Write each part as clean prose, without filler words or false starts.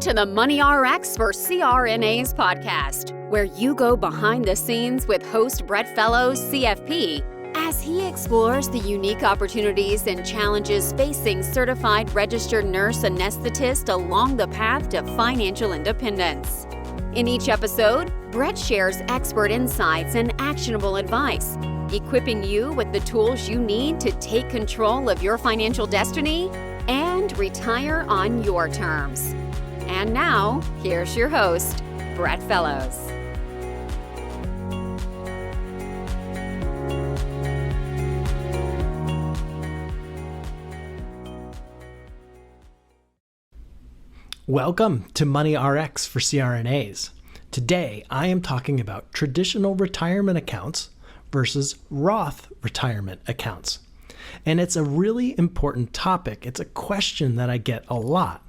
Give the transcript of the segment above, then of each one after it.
to the Money RX for CRNAs podcast, where you go behind the scenes with host Brett Fellows, CFP, as he explores the unique opportunities and challenges facing certified registered nurse anesthetist along the path to financial independence. In each episode, Brett shares expert insights and actionable advice, equipping you with the tools you need to take control of your financial destiny and retire on your terms. And now, here's your host, Brett Fellows. Welcome to Money RX for CRNAs. Today, I am talking about traditional retirement accounts versus Roth retirement accounts. And it's a really important topic. It's a question that I get a lot.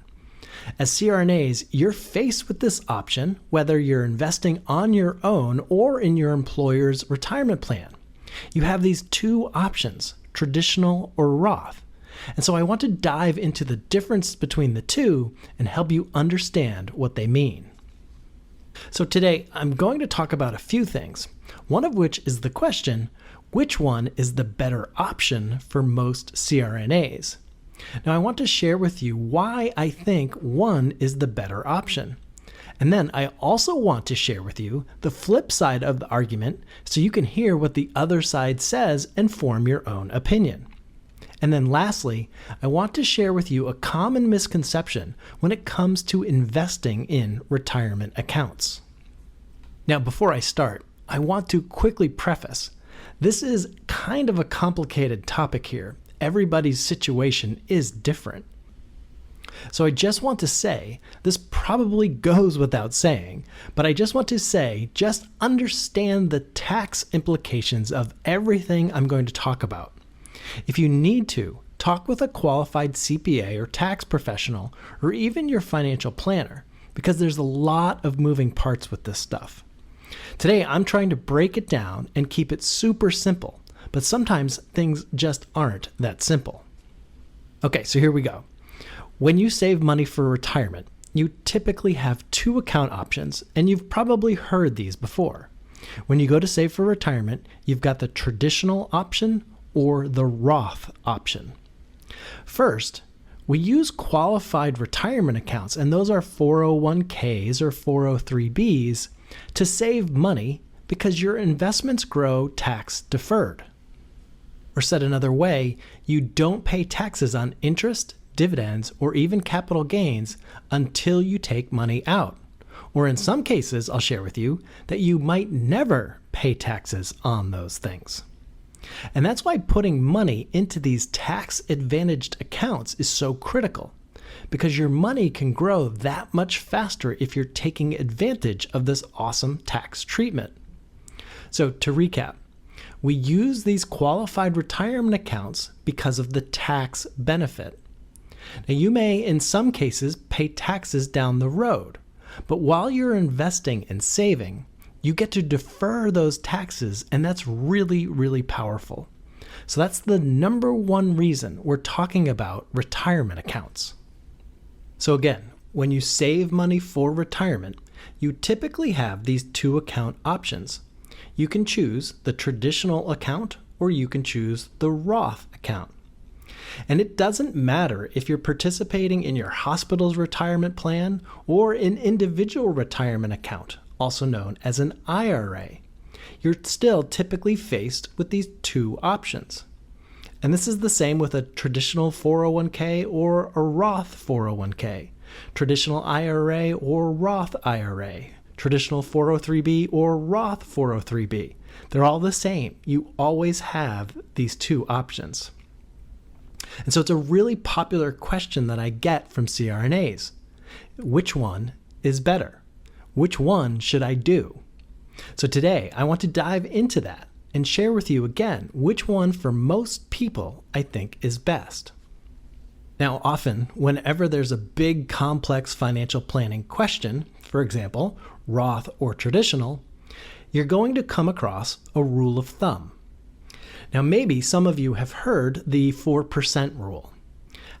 As CRNAs, you're faced with this option, whether you're investing on your own or in your employer's retirement plan. You have these two options, traditional or Roth. And so I want to dive into the difference between the two and help you understand what they mean. So today, I'm going to talk about a few things, one of which is the question, which one is the better option for most CRNAs? Now, I want to share with you why I think one is the better option. And then I also want to share with you the flip side of the argument so you can hear what the other side says and form your own opinion. And then lastly, I want to share with you a common misconception when it comes to investing in retirement accounts. Now, before I start, I want to quickly preface, this is kind of a complicated topic here. Everybody's situation is different. So I just want to say, this probably goes without saying, but I just want to say, just understand the tax implications of everything I'm going to talk about. If you need to, talk with a qualified CPA or tax professional, or even your financial planner, because there's a lot of moving parts with this stuff. Today, I'm trying to break it down and keep it super simple, but sometimes things just aren't that simple. Okay, so here we go. When you save money for retirement, you typically have two account options, and you've probably heard these before. When you go to save for retirement, you've got the traditional option or the Roth option. First, we use qualified retirement accounts, and those are 401ks or 403bs, to save money because your investments grow tax deferred. Or said another way, you don't pay taxes on interest, dividends, or even capital gains until you take money out. Or in some cases, I'll share with you that you might never pay taxes on those things. And that's why putting money into these tax-advantaged accounts is so critical, because your money can grow that much faster if you're taking advantage of this awesome tax treatment. So to recap, we use these qualified retirement accounts because of the tax benefit. Now, you may, in some cases, pay taxes down the road, but while you're investing and saving, you get to defer those taxes, and that's really, really powerful. So that's the number one reason we're talking about retirement accounts. So again, when you save money for retirement, you typically have these two account options. You can choose the traditional account, or you can choose the Roth account. And it doesn't matter if you're participating in your hospital's retirement plan or an individual retirement account, also known as an IRA. You're still typically faced with these two options. And this is the same with a traditional 401k or a Roth 401k, traditional IRA or Roth IRA, traditional 403b or Roth 403b. They're all the same. You always have these two options. And so it's a really popular question that I get from CRNAs. Which one is better? Which one should I do? So today, I want to dive into that and share with you again which one for most people I think is best. Now, often, whenever there's a big, complex financial planning question, for example, Roth or traditional, you're going to come across a rule of thumb. Now, maybe some of you have heard the 4% rule.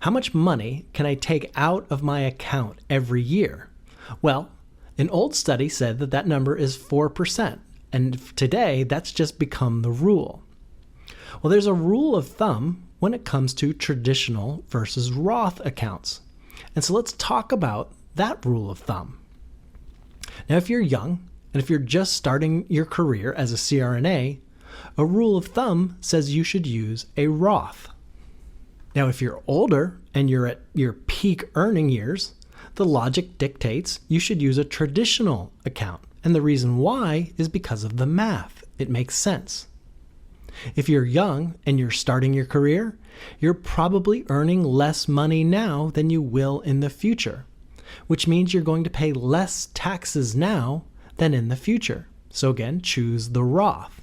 How much money can I take out of my account every year? Well, an old study said that that number is 4%, and today that's just become the rule. Well, there's a rule of thumb when it comes to traditional versus Roth accounts. And so let's talk about that rule of thumb. Now, if you're young, and if you're just starting your career as a CRNA, a rule of thumb says you should use a Roth. Now, if you're older and you're at your peak earning years, the logic dictates you should use a traditional account. And the reason why is because of the math. It makes sense. If you're young and you're starting your career, you're probably earning less money now than you will in the future, which means you're going to pay less taxes now than in the future. So again, choose the Roth.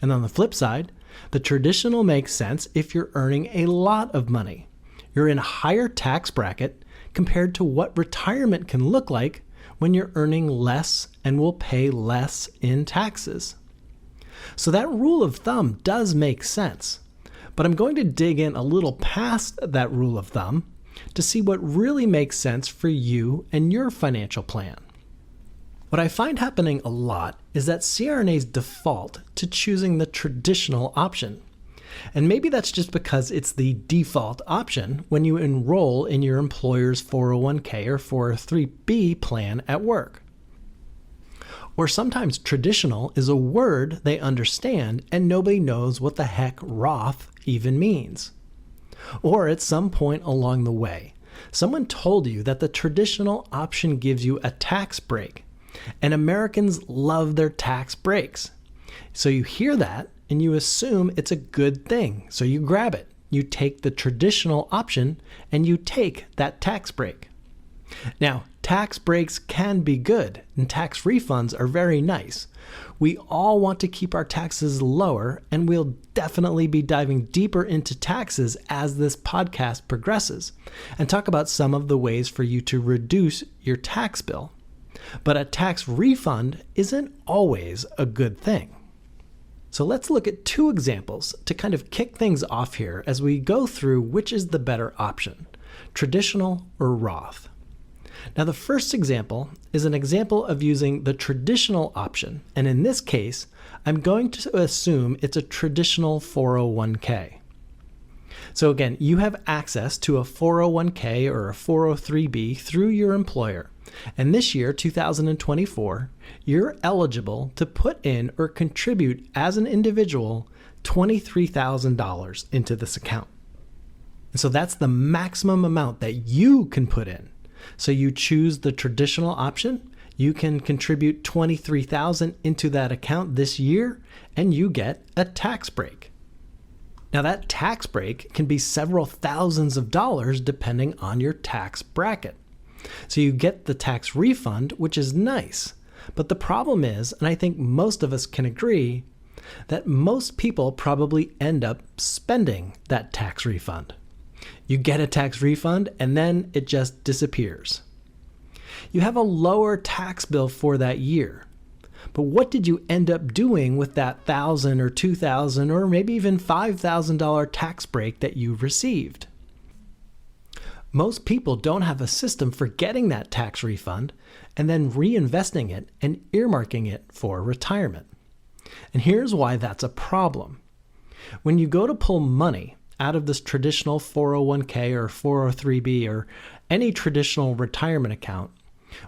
And on the flip side, the traditional makes sense if you're earning a lot of money. You're in a higher tax bracket compared to what retirement can look like when you're earning less and will pay less in taxes. So that rule of thumb does make sense, but I'm going to dig in a little past that rule of thumb to see what really makes sense for you and your financial plan. What I find happening a lot is that CRNAs default to choosing the traditional option. And maybe that's just because it's the default option when you enroll in your employer's 401k or 403b plan at work. Or sometimes traditional is a word they understand and nobody knows what the heck Roth even means. Or at some point along the way, someone told you that the traditional option gives you a tax break, and Americans love their tax breaks. So you hear that and you assume it's a good thing, so you grab it. You take the traditional option and you take that tax break. Now, tax breaks can be good, and tax refunds are very nice. We all want to keep our taxes lower, and we'll definitely be diving deeper into taxes as this podcast progresses, and talk about some of the ways for you to reduce your tax bill. But a tax refund isn't always a good thing. So let's look at two examples to kind of kick things off here as we go through which is the better option, traditional or Roth. Now, the first example is an example of using the traditional option, and in this case, I'm going to assume it's a traditional 401k. So again, you have access to a 401k or a 403b through your employer, and this year, 2024, you're eligible to put in or contribute as an individual $23,000 into this account. And so that's the maximum amount that you can put in. So you choose the traditional option, you can contribute $23,000 into that account this year, and you get a tax break. Now that tax break can be several thousands of dollars depending on your tax bracket. So you get the tax refund, which is nice. But the problem is, and I think most of us can agree, that most people probably end up spending that tax refund. You get a tax refund and then it just disappears. You have a lower tax bill for that year. But what did you end up doing with that $1,000 or $2,000 or maybe even $5,000 tax break that you received? Most people don't have a system for getting that tax refund and then reinvesting it and earmarking it for retirement. And here's why that's a problem. When you go to pull money out of this traditional 401k or 403b or any traditional retirement account,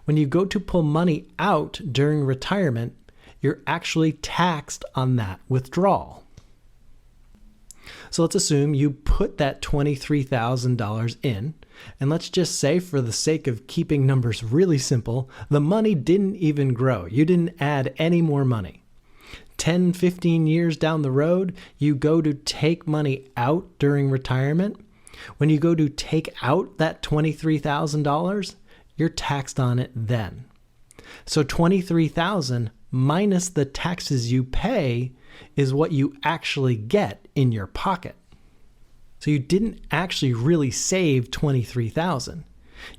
when you go to pull money out during retirement, you're actually taxed on that withdrawal. So let's assume you put that $23,000 in, and let's just say, for the sake of keeping numbers really simple, the money didn't even grow. You didn't add any more money. 10, 15 years down the road, you go to take money out during retirement. When you go to take out that $23,000, you're taxed on it then. So $23,000 minus the taxes you pay is what you actually get in your pocket. So you didn't actually really save $23,000.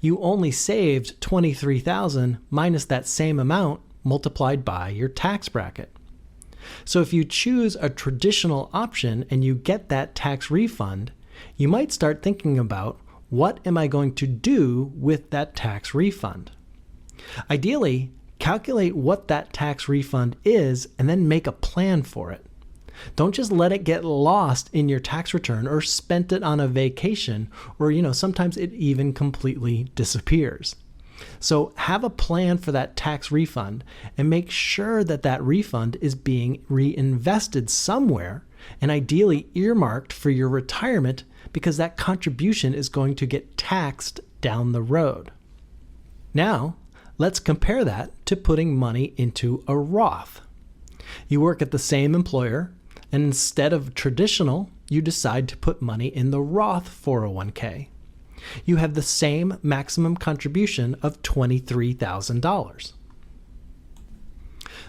You only saved $23,000 minus that same amount multiplied by your tax bracket. So if you choose a traditional option and you get that tax refund, you might start thinking about, what am I going to do with that tax refund? Ideally, calculate what that tax refund is and then make a plan for it. Don't just let it get lost in your tax return or spent it on a vacation, or sometimes it even completely disappears. So have a plan for that tax refund and make sure that that refund is being reinvested somewhere and ideally earmarked for your retirement, because that contribution is going to get taxed down the road. Now, let's compare that to putting money into a Roth. You work at the same employer, and instead of traditional, you decide to put money in the Roth 401k. You have the same maximum contribution of $23,000.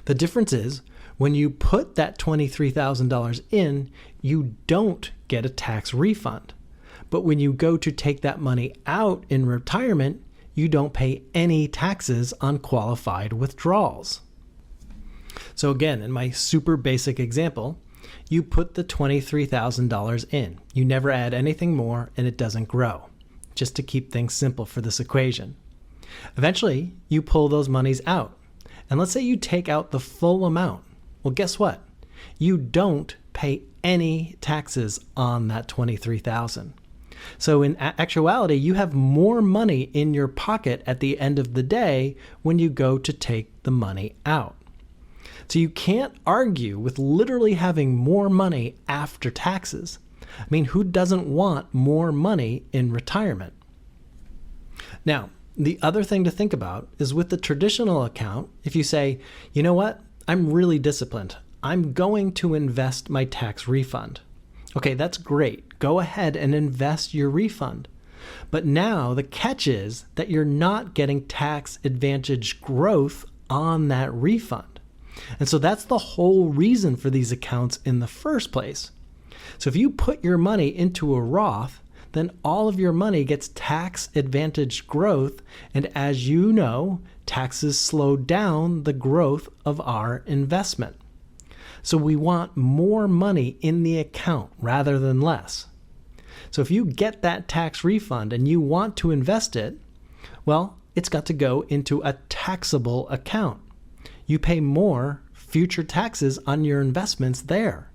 The difference is, when you put that $23,000 in, you don't get a tax refund. But when you go to take that money out in retirement, you don't pay any taxes on qualified withdrawals. So again, in my super basic example, you put the $23,000 in. You never add anything more, and it doesn't grow, just to keep things simple for this equation. Eventually, you pull those monies out. And let's say you take out the full amount. Well, guess what? You don't pay any taxes on that $23,000. So in actuality, you have more money in your pocket at the end of the day when you go to take the money out. So you can't argue with literally having more money after taxes. I mean, who doesn't want more money in retirement? Now, the other thing to think about is with the traditional account, if you say, you know what, I'm really disciplined. I'm going to invest my tax refund. Okay, that's great. Go ahead and invest your refund. But now the catch is that you're not getting tax advantage growth on that refund. And so that's the whole reason for these accounts in the first place. So if you put your money into a Roth, then all of your money gets tax advantage growth. And as you know, taxes slow down the growth of our investment. So we want more money in the account rather than less. So if you get that tax refund and you want to invest it, well, it's got to go into a taxable account. You pay more future taxes on your investments there.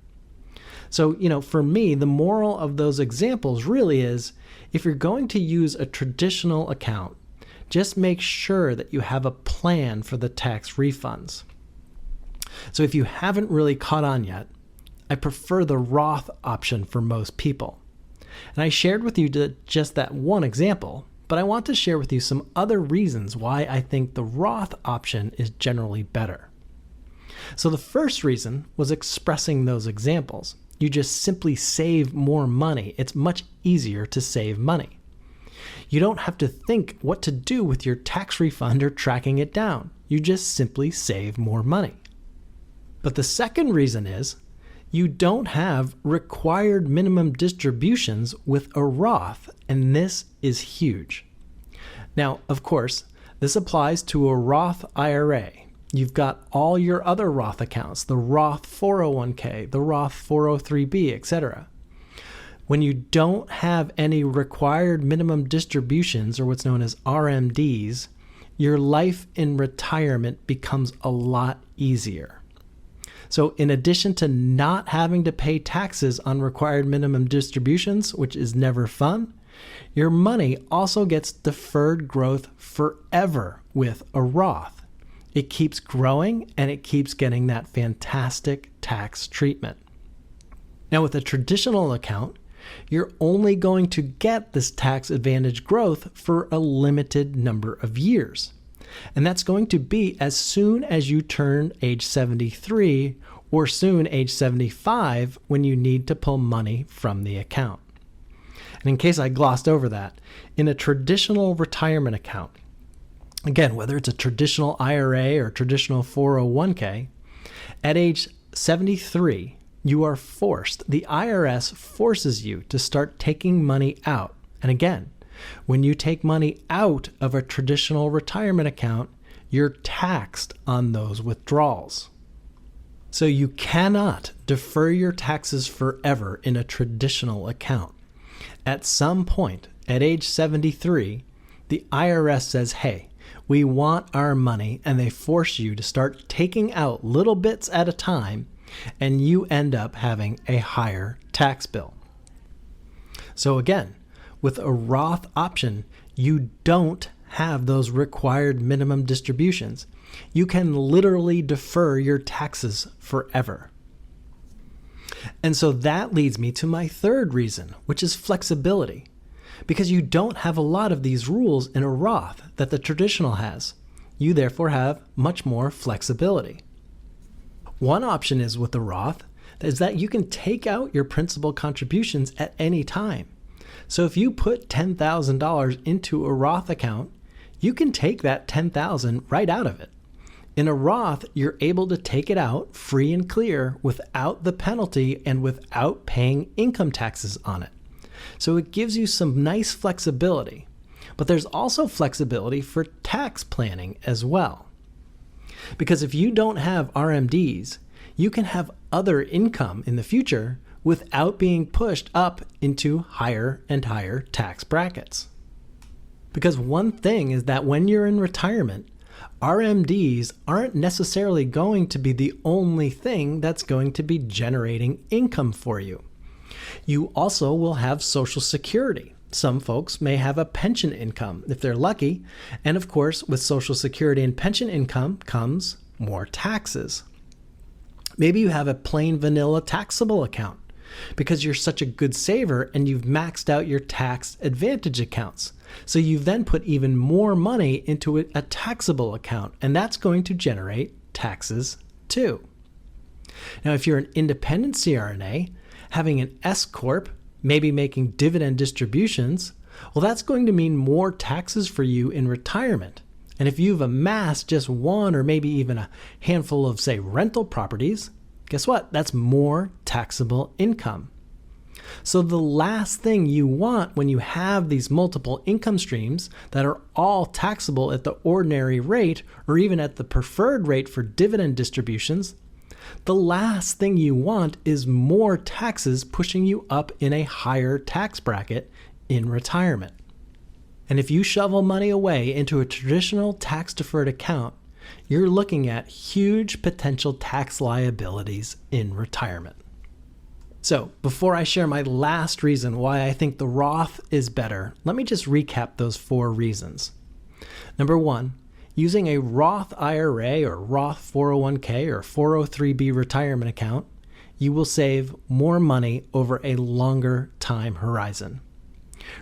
So, for me, the moral of those examples really is, if you're going to use a traditional account, just make sure that you have a plan for the tax refunds. So if you haven't really caught on yet, I prefer the Roth option for most people. And I shared with you just that one example, but I want to share with you some other reasons why I think the Roth option is generally better. So the first reason was expressing those examples. You just simply save more money. It's much easier to save money. You don't have to think what to do with your tax refund or tracking it down. You just simply save more money. But the second reason is you don't have required minimum distributions with a Roth, and this is huge. Now, of course, this applies to a Roth IRA. You've got all your other Roth accounts, the Roth 401k, the Roth 403b, etc. When you don't have any required minimum distributions, or what's known as RMDs, your life in retirement becomes a lot easier. So in addition to not having to pay taxes on required minimum distributions, which is never fun, your money also gets deferred growth forever with a Roth. It keeps growing and it keeps getting that fantastic tax treatment. Now with a traditional account, you're only going to get this tax advantage growth for a limited number of years. And that's going to be as soon as you turn age 73 or soon age 75 when you need to pull money from the account. And in case I glossed over that, in a traditional retirement account, again, whether it's a traditional IRA or traditional 401k, at age 73, you are forced, the IRS forces you to start taking money out. And again, when you take money out of a traditional retirement account, you're taxed on those withdrawals. So you cannot defer your taxes forever in a traditional account. At some point, at age 73, the IRS says, hey, we want our money, and they force you to start taking out little bits at a time, and you end up having a higher tax bill. So again, with a Roth option, you don't have those required minimum distributions. You can literally defer your taxes forever. And so that leads me to my third reason, which is flexibility. Because you don't have a lot of these rules in a Roth that the traditional has. You therefore have much more flexibility. One option is with the Roth is that you can take out your principal contributions at any time. So if you put $10,000 into a Roth account, you can take that $10,000 right out of it. In a Roth, you're able to take it out free and clear without the penalty and without paying income taxes on it. So it gives you some nice flexibility. But there's also flexibility for tax planning as well. Because if you don't have RMDs, you can have other income in the future without being pushed up into higher and higher tax brackets. Because one thing is that when you're in retirement, RMDs aren't necessarily going to be the only thing that's going to be generating income for you. You also will have Social Security. Some folks may have a pension income if they're lucky. And of course, with Social Security and pension income comes more taxes. Maybe you have a plain vanilla taxable account because you're such a good saver and you've maxed out your tax advantage accounts. So you've then put even more money into a taxable account, and that's going to generate taxes too. Now, if you're an independent CRNA, having an S Corp, maybe making dividend distributions, well, that's going to mean more taxes for you in retirement. And if you've amassed just one or maybe even a handful of, say, rental properties, guess what? That's more taxable income. So the last thing you want when you have these multiple income streams that are all taxable at the ordinary rate or even at the preferred rate for dividend distributions, the last thing you want is more taxes pushing you up in a higher tax bracket in retirement. And if you shovel money away into a traditional tax-deferred account, you're looking at huge potential tax liabilities in retirement. So before I share my last reason why I think the Roth is better, let me just recap those 4 reasons. Number 1, using a Roth IRA or Roth 401k or 403b retirement account, you will save more money over a longer time horizon.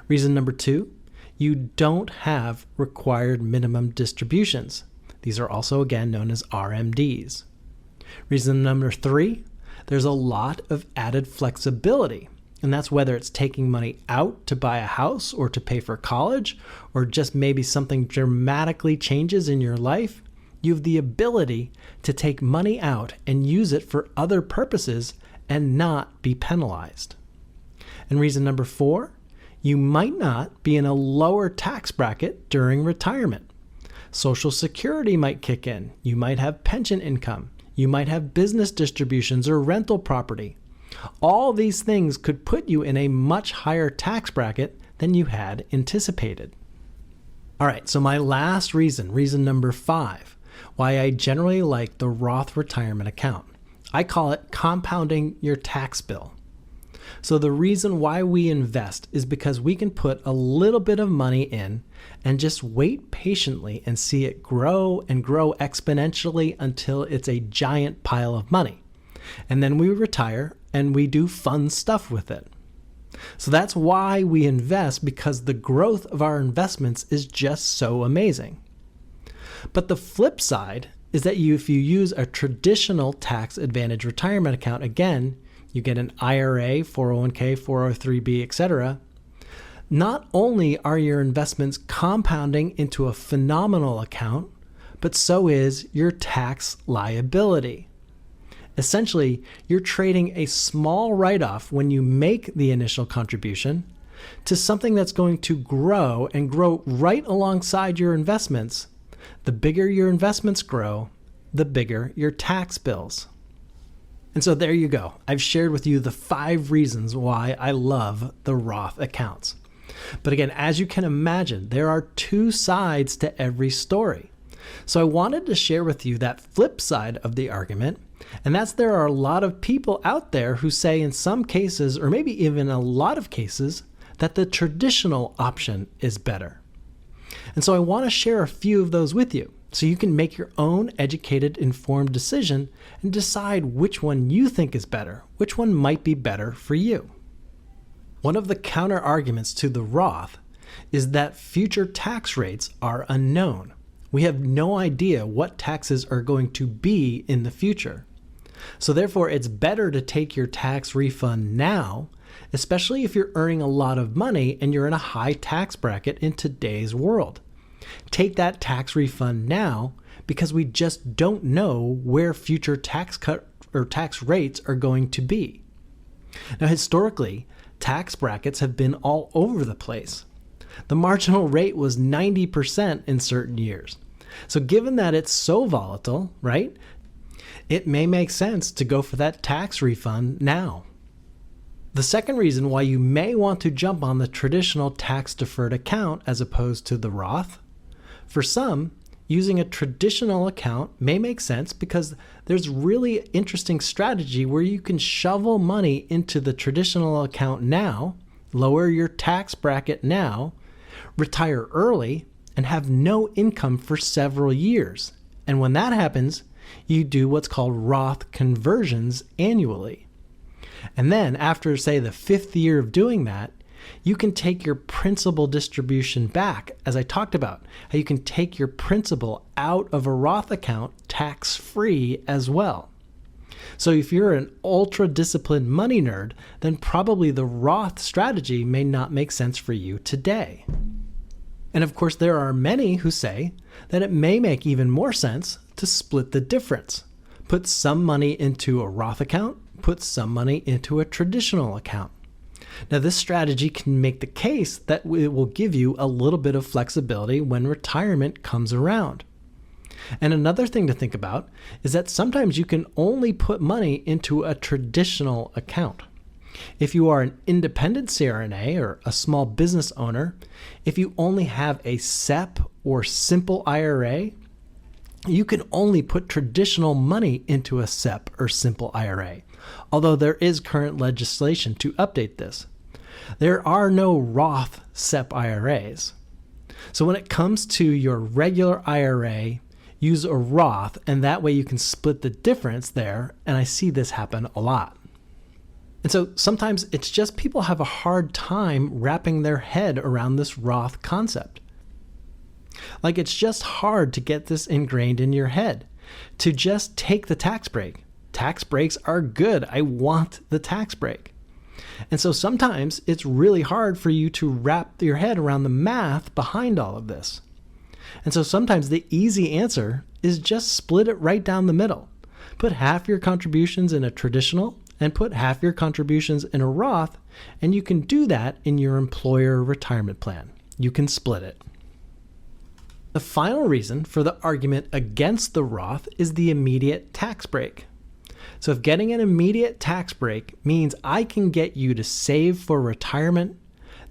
Reason number 2, you don't have required minimum distributions. These are also again known as RMDs. Reason number 3, there's a lot of added flexibility. And that's whether it's taking money out to buy a house or to pay for college, or just maybe something dramatically changes in your life. You have the ability to take money out and use it for other purposes and not be penalized. And reason number 4, you might not be in a lower tax bracket during retirement. Social Security might kick in. You might have pension income. You might have business distributions or rental property. All these things could put you in a much higher tax bracket than you had anticipated. All right, so my last reason number 5, why I generally like the Roth retirement account. I call it compounding your tax bill. So the reason why we invest is because we can put a little bit of money in and just wait patiently and see it grow and grow exponentially until it's a giant pile of money. And then we retire and we do fun stuff with it. So that's why we invest, because the growth of our investments is just so amazing. But the flip side is that if you use a traditional tax advantage retirement account, again, you get an IRA, 401k, 403b, etc. Not only are your investments compounding into a phenomenal account, but so is your tax liability. Essentially, you're trading a small write-off when you make the initial contribution to something that's going to grow and grow right alongside your investments. The bigger your investments grow, the bigger your tax bills. And so there you go. I've shared with you the 5 reasons why I love the Roth accounts. But again, as you can imagine, there are two sides to every story. So I wanted to share with you that flip side of the argument, and that's there are a lot of people out there who say in some cases, or maybe even a lot of cases, that the traditional option is better. And so I want to share a few of those with you so you can make your own educated, informed decision and decide which one you think is better, which one might be better for you. One of the counter arguments to the Roth is that future tax rates are unknown. We have no idea what taxes are going to be in the future. So therefore, it's better to take your tax refund now, especially if you're earning a lot of money and you're in a high tax bracket in today's world. Take that tax refund now because we just don't know where future tax cut or tax rates are going to be. Now, historically, tax brackets have been all over the place. The marginal rate was 90% in certain years. So given that it's so volatile, right, it may make sense to go for that tax refund now. The second reason why you may want to jump on the traditional tax-deferred account as opposed to the Roth, for some, using a traditional account may make sense because there's really interesting strategy where you can shovel money into the traditional account now, lower your tax bracket now, retire early, and have no income for several years. And when that happens, you do what's called Roth conversions annually. And then after, say, the 5th year of doing that, you can take your principal distribution back, as I talked about, how you can take your principal out of a Roth account tax-free as well. So if you're an ultra-disciplined money nerd, then probably the Roth strategy may not make sense for you today. And of course, there are many who say that it may make even more sense to split the difference. Put some money into a Roth account, put some money into a traditional account. Now, this strategy can make the case that it will give you a little bit of flexibility when retirement comes around. And another thing to think about is that sometimes you can only put money into a traditional account. If you are an independent CRNA or a small business owner, if you only have a SEP or simple IRA, you can only put traditional money into a SEP or simple IRA, although there is current legislation to update this. There are no Roth SEP IRAs. So when it comes to your regular IRA, use a Roth, and that way you can split the difference there, and I see this happen a lot. And so sometimes it's just people have a hard time wrapping their head around this Roth concept. Like, it's just hard to get this ingrained in your head, to just take the tax break. Tax breaks are good. I want the tax break. And so sometimes it's really hard for you to wrap your head around the math behind all of this. And so sometimes the easy answer is just split it right down the middle. Put half your contributions in a traditional and put half your contributions in a Roth, and you can do that in your employer retirement plan. You can split it. The final reason for the argument against the Roth is the immediate tax break. So if getting an immediate tax break means I can get you to save for retirement,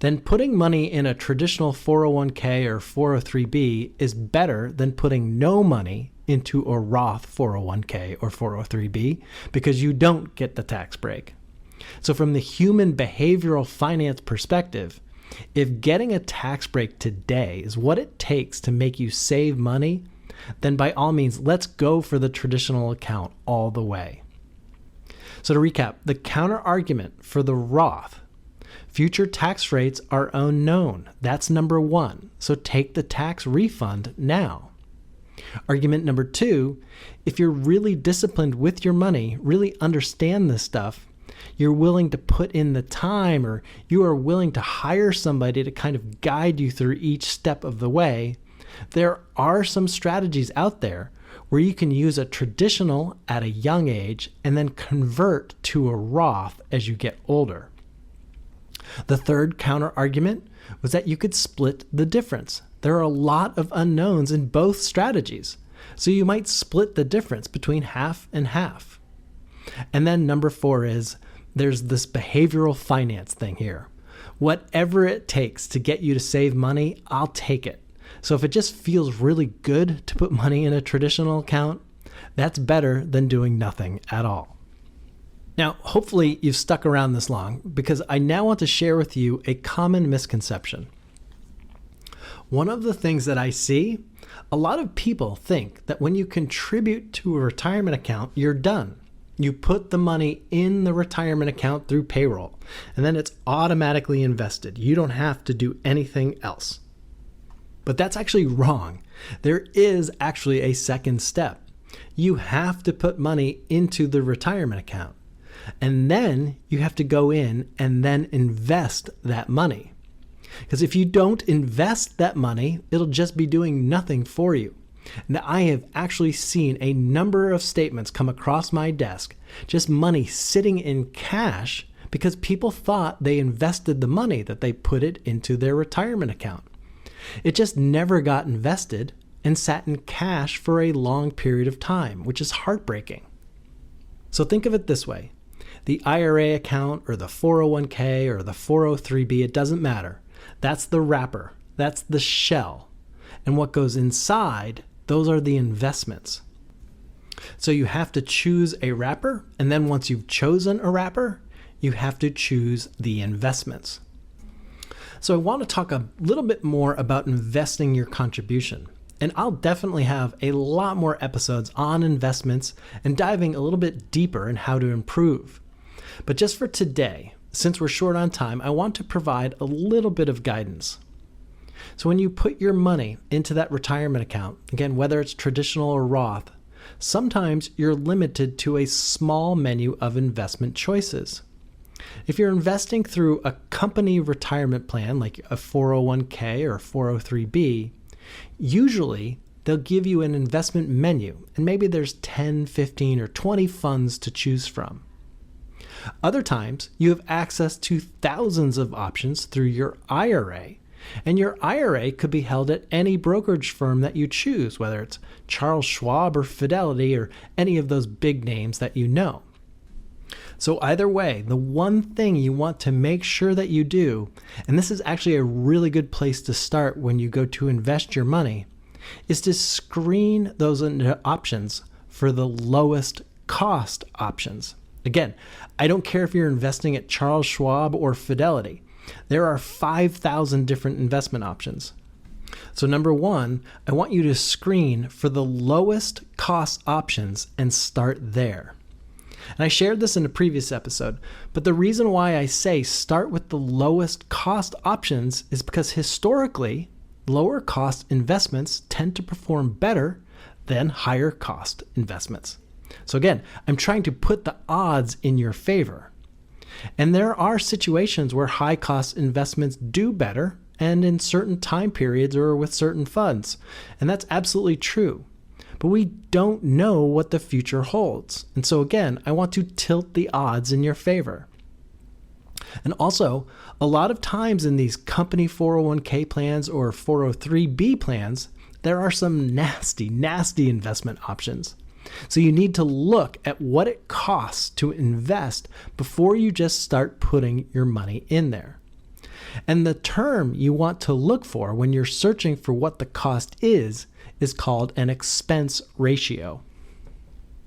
then putting money in a traditional 401k or 403b is better than putting no money into a Roth 401k or 403b because you don't get the tax break. So from the human behavioral finance perspective, if getting a tax break today is what it takes to make you save money, then by all means, let's go for the traditional account all the way. So to recap, the counter argument for the Roth: future tax rates are unknown. That's number one. So take the tax refund now. Argument number two, if you're really disciplined with your money, really understand this stuff, you're willing to put in the time, or you are willing to hire somebody to kind of guide you through each step of the way, there are some strategies out there where you can use a traditional at a young age and then convert to a Roth as you get older. The third counter argument was that you could split the difference. There are a lot of unknowns in both strategies, so you might split the difference between half and half. And then number four is there's this behavioral finance thing here. Whatever it takes to get you to save money, I'll take it. So if it just feels really good to put money in a traditional account, that's better than doing nothing at all. Now, hopefully you've stuck around this long because I now want to share with you a common misconception. One of the things that I see, a lot of people think that when you contribute to a retirement account, you're done. You put the money in the retirement account through payroll, and then it's automatically invested. You don't have to do anything else. But that's actually wrong. There is actually a second step. You have to put money into the retirement account, and then you have to go in and then invest that money. Because if you don't invest that money, it'll just be doing nothing for you. Now, I have actually seen a number of statements come across my desk, just money sitting in cash because people thought they invested the money, that they put it into their retirement account. It just never got invested and sat in cash for a long period of time, which is heartbreaking. So think of it this way. The IRA account or the 401k or the 403b, it doesn't matter. That's the wrapper. That's the shell. And what goes inside, those are the investments. So you have to choose a wrapper, and then once you've chosen a wrapper, you have to choose the investments. So I want to talk a little bit more about investing your contribution. And I'll definitely have a lot more episodes on investments and diving a little bit deeper in how to improve. But just for today, since we're short on time, I want to provide a little bit of guidance. So when you put your money into that retirement account, again, whether it's traditional or Roth, sometimes you're limited to a small menu of investment choices. If you're investing through a company retirement plan like a 401k or 403b, usually they'll give you an investment menu, and maybe there's 10, 15, or 20 funds to choose from. Other times, you have access to thousands of options through your IRA, and your IRA could be held at any brokerage firm that you choose, whether it's Charles Schwab or Fidelity or any of those big names that you know. So either way, the one thing you want to make sure that you do, and this is actually a really good place to start when you go to invest your money, is to screen those options for the lowest cost options. Again, I don't care if you're investing at Charles Schwab or Fidelity. There are 5,000 different investment options. So number one, I want you to screen for the lowest cost options and start there. And I shared this in a previous episode, but the reason why I say start with the lowest cost options is because historically, lower cost investments tend to perform better than higher cost investments. So again, I'm trying to put the odds in your favor. And there are situations where high cost investments do better and in certain time periods or with certain funds. And that's absolutely true. But we don't know what the future holds. And so again, I want to tilt the odds in your favor. And also, a lot of times in these company 401k plans or 403b plans, there are some nasty investment options. So you need to look at what it costs to invest before you just start putting your money in there. And the term you want to look for when you're searching for what the cost is called an expense ratio.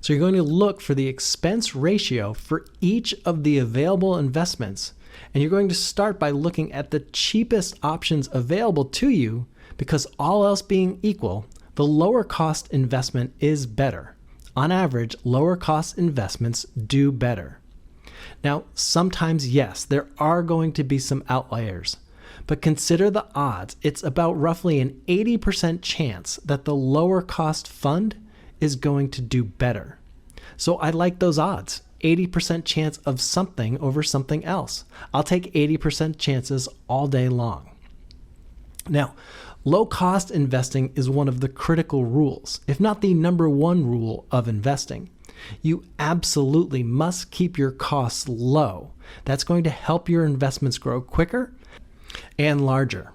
So you're going to look for the expense ratio for each of the available investments, and you're going to start by looking at the cheapest options available to you because all else being equal, the lower cost investment is better. On average, lower cost investments do better. Now, sometimes, yes, there are going to be some outliers, but consider the odds. It's about roughly an 80% chance that the lower cost fund is going to do better. So I like those odds. 80% chance of something over something else. I'll take 80% chances all day long. Now, low cost investing is one of the critical rules, if not the number one rule of investing. You absolutely must keep your costs low. That's going to help your investments grow quicker and larger.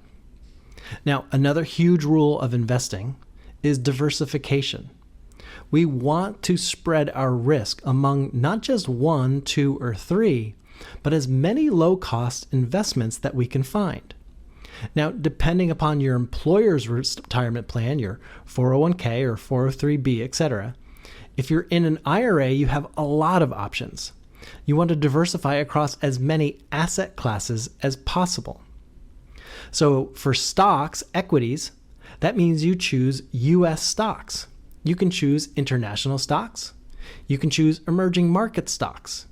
Now, another huge rule of investing is diversification. We want to spread our risk among not just 1, 2, or 3, but as many low-cost investments that we can find. Now, depending upon your employer's retirement plan, your 401k or 403b, etc., if you're in an IRA, you have a lot of options. You want to diversify across as many asset classes as possible. So for stocks, equities, that means you choose U.S. stocks. You can choose international stocks. You can choose emerging market stocks.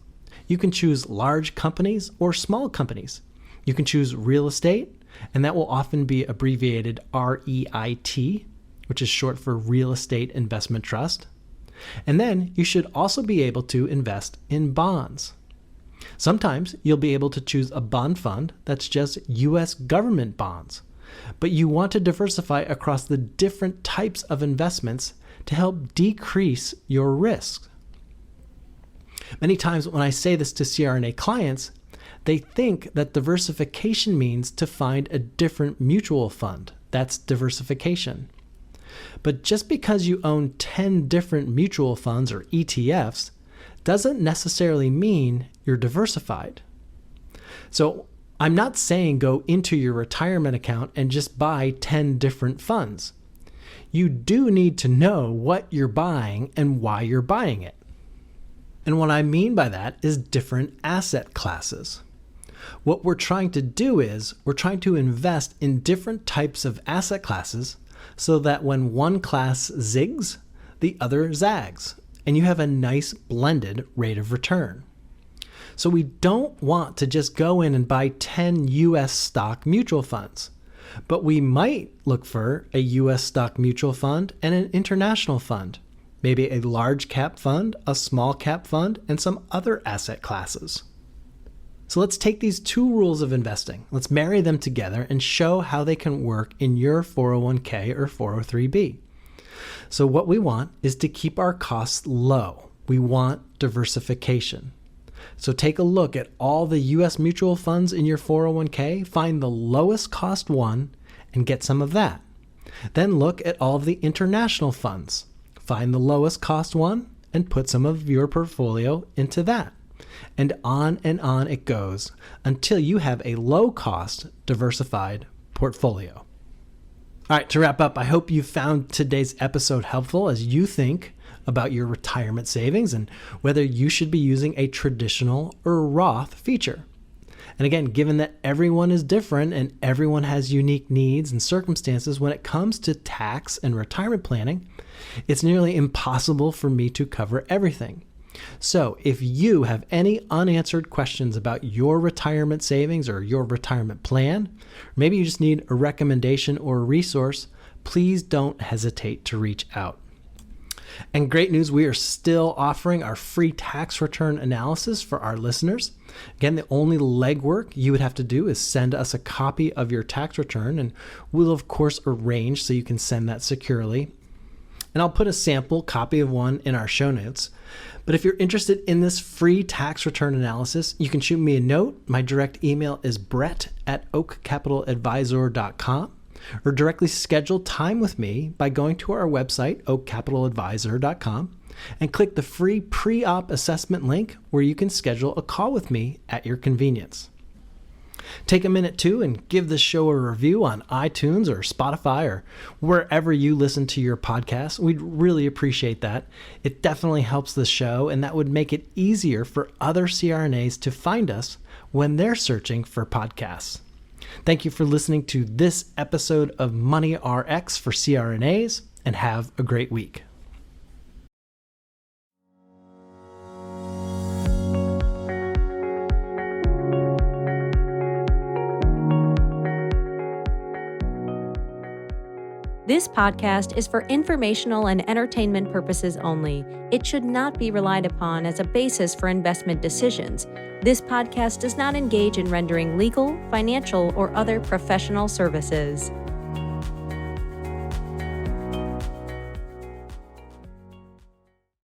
You can choose large companies or small companies. You can choose real estate, and that will often be abbreviated REIT, which is short for Real Estate Investment Trust. And then you should also be able to invest in bonds. Sometimes you'll be able to choose a bond fund that's just U.S. government bonds, but you want to diversify across the different types of investments to help decrease your risk. Many times when I say this to CRNA clients, they think that diversification means to find a different mutual fund. That's diversification. But just because you own 10 different mutual funds or ETFs doesn't necessarily mean you're diversified. So I'm not saying go into your retirement account and just buy 10 different funds. You do need to know what you're buying and why you're buying it. And what I mean by that is different asset classes. What we're trying to do is we're trying to invest in different types of asset classes so that when one class zigs, the other zags, and you have a nice blended rate of return. So we don't want to just go in and buy 10 U.S. stock mutual funds, but we might look for a U.S. stock mutual fund and an international fund, maybe a large cap fund, a small cap fund, and some other asset classes. So let's take these two rules of investing. Let's marry them together and show how they can work in your 401k or 403b. So what we want is to keep our costs low. We want diversification. So take a look at all the U.S. mutual funds in your 401k, find the lowest cost one, and get some of that. Then look at all of the international funds. Find the lowest cost one and put some of your portfolio into that. And on it goes until you have a low-cost, diversified portfolio. All right, to wrap up, I hope you found today's episode helpful as you think about your retirement savings and whether you should be using a traditional or Roth feature. And again, given that everyone is different and everyone has unique needs and circumstances when it comes to tax and retirement planning, it's nearly impossible for me to cover everything. So if you have any unanswered questions about your retirement savings or your retirement plan, or maybe you just need a recommendation or a resource, please don't hesitate to reach out. And great news, we are still offering our free tax return analysis for our listeners. Again, the only legwork you would have to do is send us a copy of your tax return, and we'll of course arrange so you can send that securely. And I'll put a sample copy of one in our show notes. But if you're interested in this free tax return analysis, you can shoot me a note. My direct email is brett@oakcapitaladvisor.com, or directly schedule time with me by going to our website, oakcapitaladvisor.com, and click the free pre-op assessment link where you can schedule a call with me at your convenience. Take a minute too and give this show a review on iTunes or Spotify or wherever you listen to your podcast. We'd really appreciate that. It definitely helps the show, and that would make it easier for other CRNAs to find us when they're searching for podcasts. Thank you for listening to this episode of Money RX for CRNAs, and have a great week. This podcast is for informational and entertainment purposes only. It should not be relied upon as a basis for investment decisions. This podcast does not engage in rendering legal, financial, or other professional services.